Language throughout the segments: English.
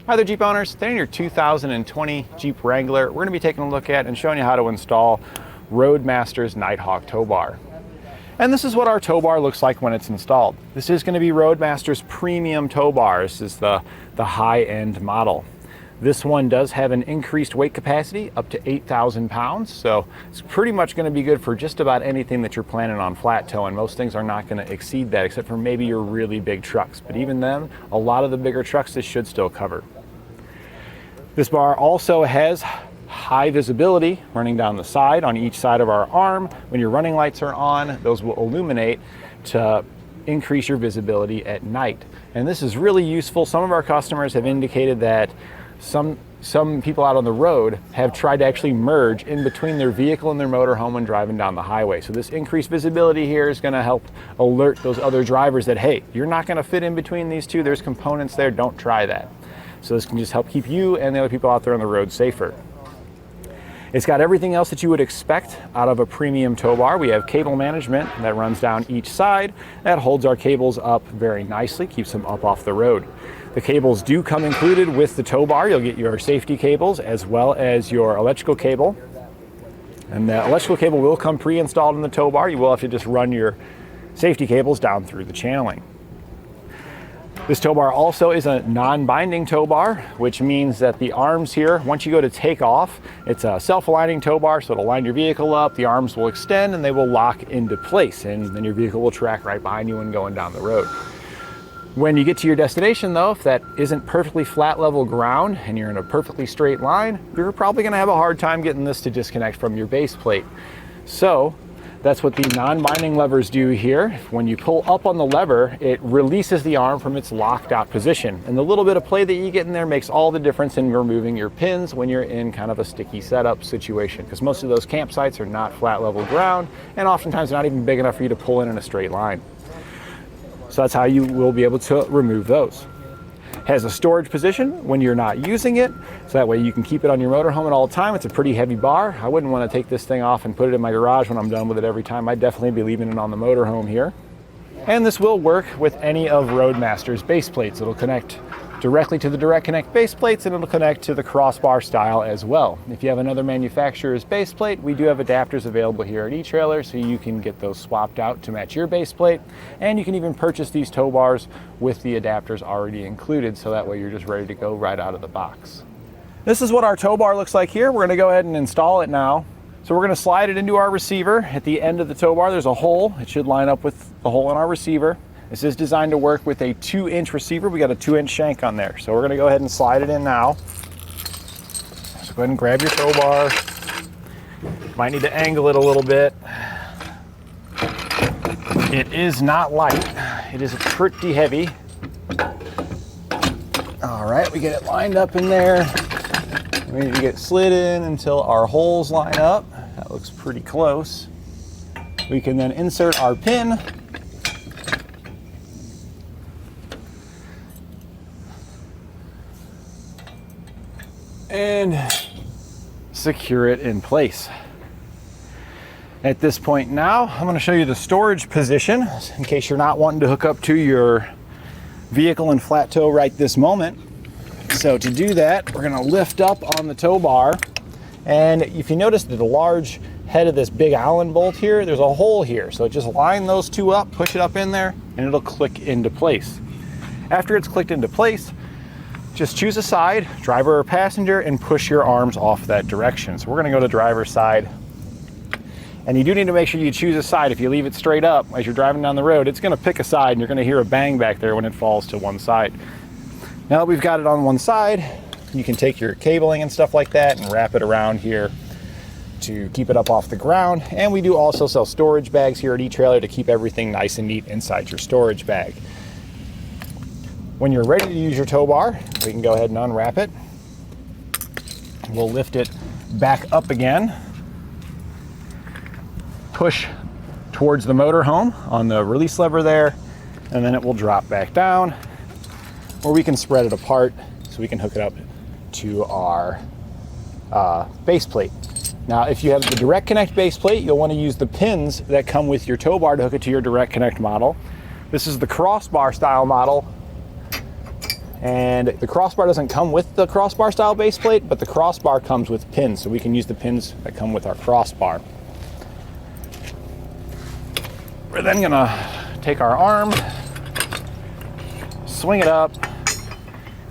Hi there, Jeep owners. Today in your 2020 Jeep Wrangler, we're going to be taking a look at and showing you how to install Roadmaster's Nighthawk Tow Bar. And this is what our tow bar looks like when it's installed. This is going to be Roadmaster's premium tow bar. This is the high-end model. This one does have an increased weight capacity up to 8,000 pounds, so it's pretty much going to be good for just about anything that you're planning on flat towing. Most things are not going to exceed that, except for maybe your really big trucks. But even then, a lot of the bigger trucks this should still cover. This bar also has high visibility running down the side on each side of our arm. When your running lights are on, those will illuminate to increase your visibility at night. And this is really useful. Some of our customers have indicated that some people out on the road have tried to actually merge in between their vehicle and their motorhome when driving down the highway. So this increased visibility here is going to help alert those other drivers that, hey, you're not going to fit in between these two. There's components there. Don't try that. So this can just help keep you and the other people out there on the road safer. It's got everything else that you would expect out of a premium tow bar. We have cable management that runs down each side. That holds our cables up very nicely, keeps them up off the road. The cables do come included with the tow bar. You'll get your safety cables as well as your electrical cable. And the electrical cable will come pre-installed in the tow bar. You will have to just run your safety cables down through the channeling. This tow bar also is a non-binding tow bar, which means that the arms here, once you go to take off, it's a self-aligning tow bar, so it'll line your vehicle up, the arms will extend, and they will lock into place, and then your vehicle will track right behind you when going down the road. When you get to your destination though, if that isn't perfectly flat level ground and you're in a perfectly straight line, you're probably gonna have a hard time getting this to disconnect from your base plate. So that's what the non-binding levers do here. When you pull up on the lever, it releases the arm from its locked out position. And the little bit of play that you get in there makes all the difference in removing your pins when you're in kind of a sticky setup situation, because most of those campsites are not flat level ground and oftentimes not even big enough for you to pull in a straight line. So that's how you will be able to remove those. It has a storage position when you're not using it, so that way you can keep it on your motorhome at all time. It's a pretty heavy bar. I wouldn't want to take this thing off and put it in my garage when I'm done with it every time. I'd definitely be leaving it on the motorhome here. And this will work with any of Roadmaster's base plates. It'll connect directly to the direct connect base plates, and it'll connect to the crossbar style as well. If you have another manufacturer's base plate, we do have adapters available here at eTrailer, so you can get those swapped out to match your base plate. And you can even purchase these tow bars with the adapters already included, so that way you're just ready to go right out of the box. This is what our tow bar looks like here. We're going to go ahead and install it now. So we're going to slide it into our receiver. At the end of the tow bar, there's a hole. It should line up with the hole in our receiver. This is designed to work with a 2-inch receiver. We got a 2-inch shank on there. So we're gonna go ahead and slide it in now. So go ahead and grab your tow bar. Might need to angle it a little bit. It is not light. It is pretty heavy. All right, we get it lined up in there. We need to get it slid in until our holes line up. That looks pretty close. We can then insert our pin. And secure it in place. At this point now, I'm going to show you the storage position in case you're not wanting to hook up to your vehicle in flat tow right this moment. So to do that, we're going to lift up on the tow bar, and if you notice that the large head of this big Allen bolt here, there's a hole here. So just line those two up, push it up in there, and it'll click into place. After it's clicked into place, just choose a side, driver or passenger, and push your arms off that direction. So we're gonna go to driver's side. And you do need to make sure you choose a side. If you leave it straight up as you're driving down the road, it's gonna pick a side and you're gonna hear a bang back there when it falls to one side. Now that we've got it on one side, you can take your cabling and stuff like that and wrap it around here to keep it up off the ground. And we do also sell storage bags here at eTrailer to keep everything nice and neat inside your storage bag. When you're ready to use your tow bar, we can go ahead and unwrap it. We'll lift it back up again. Push towards the motorhome on the release lever there, and then it will drop back down, or we can spread it apart so we can hook it up to our base plate. Now, if you have the direct connect base plate, you'll want to use the pins that come with your tow bar to hook it to your direct connect model. This is the crossbar style model. And the crossbar doesn't come with the crossbar style base plate, but the crossbar comes with pins, so we can use the pins that come with our crossbar. We're then gonna take our arm, swing it up,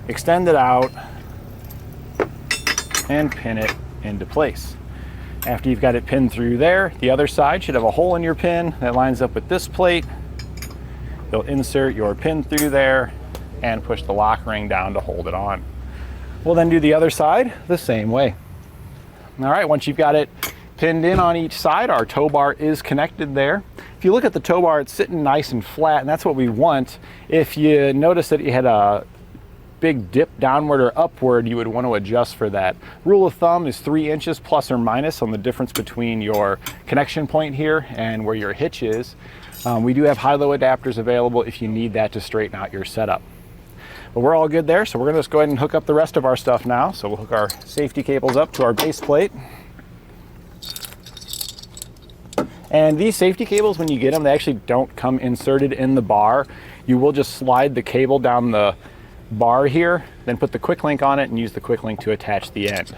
extend it out, and pin it into place. After you've got it pinned through there, the other side should have a hole in your pin that lines up with this plate. You'll insert your pin through there and push the lock ring down to hold it on. We'll then do the other side the same way. All right, once you've got it pinned in on each side, our tow bar is connected there. If you look at the tow bar, it's sitting nice and flat, and that's what we want. If you notice that you had a big dip downward or upward, you would want to adjust for that. Rule of thumb is 3 inches plus or minus on the difference between your connection point here and where your hitch is. We do have high-low adapters available if you need that to straighten out your setup. But we're all good there, so we're gonna just go ahead and hook up the rest of our stuff now. So we'll hook our safety cables up to our base plate. And these safety cables, when you get them, they actually don't come inserted in the bar. You will just slide the cable down the bar here, then put the quick link on it and use the quick link to attach the end.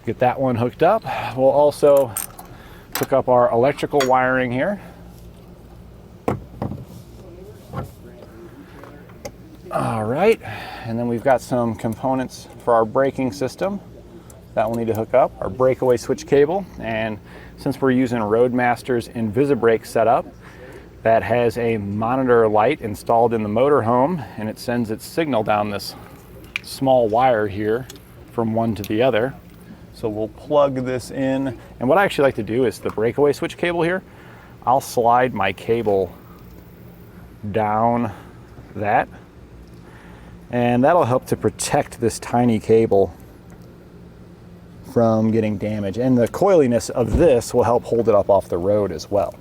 Get that one hooked up. We'll also hook up our electrical wiring here. All right, and then we've got some components for our braking system that we'll need to hook up. Our breakaway switch cable, and since we're using Roadmaster's InvisiBrake setup, that has a monitor light installed in the motorhome, and it sends its signal down this small wire here from one to the other. So we'll plug this in, and what I actually like to do is the breakaway switch cable here, I'll slide my cable down that, and that'll help to protect this tiny cable from getting damaged. And the coiliness of this will help hold it up off the road as well.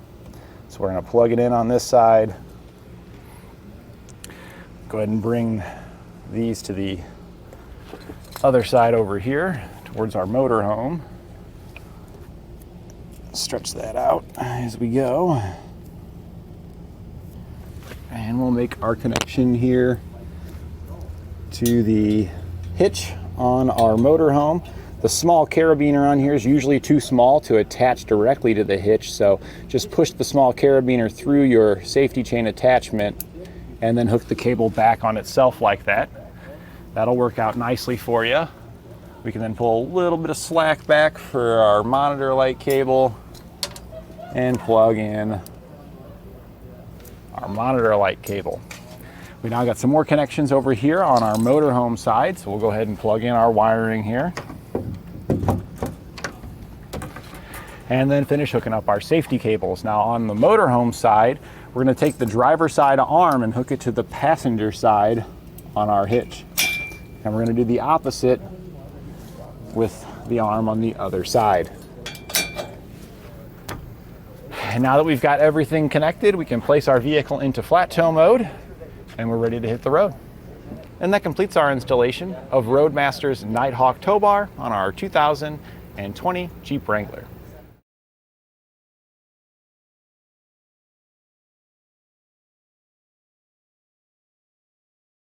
So we're gonna plug it in on this side. Go ahead and bring these to the other side over here towards our motorhome. Stretch that out as we go. And we'll make our connection here to the hitch on our motorhome. The small carabiner on here is usually too small to attach directly to the hitch, so just push the small carabiner through your safety chain attachment and then hook the cable back on itself like that. That'll work out nicely for you. We can then pull a little bit of slack back for our monitor light cable and plug in our monitor light cable. We now got some more connections over here on our motorhome side, so we'll go ahead and plug in our wiring here. And then finish hooking up our safety cables. Now on the motorhome side, we're gonna take the driver side arm and hook it to the passenger side on our hitch. And we're gonna do the opposite with the arm on the other side. And now that we've got everything connected, we can place our vehicle into flat tow mode and we're ready to hit the road. And that completes our installation of Roadmaster's Nighthawk Tow Bar on our 2020 Jeep Wrangler.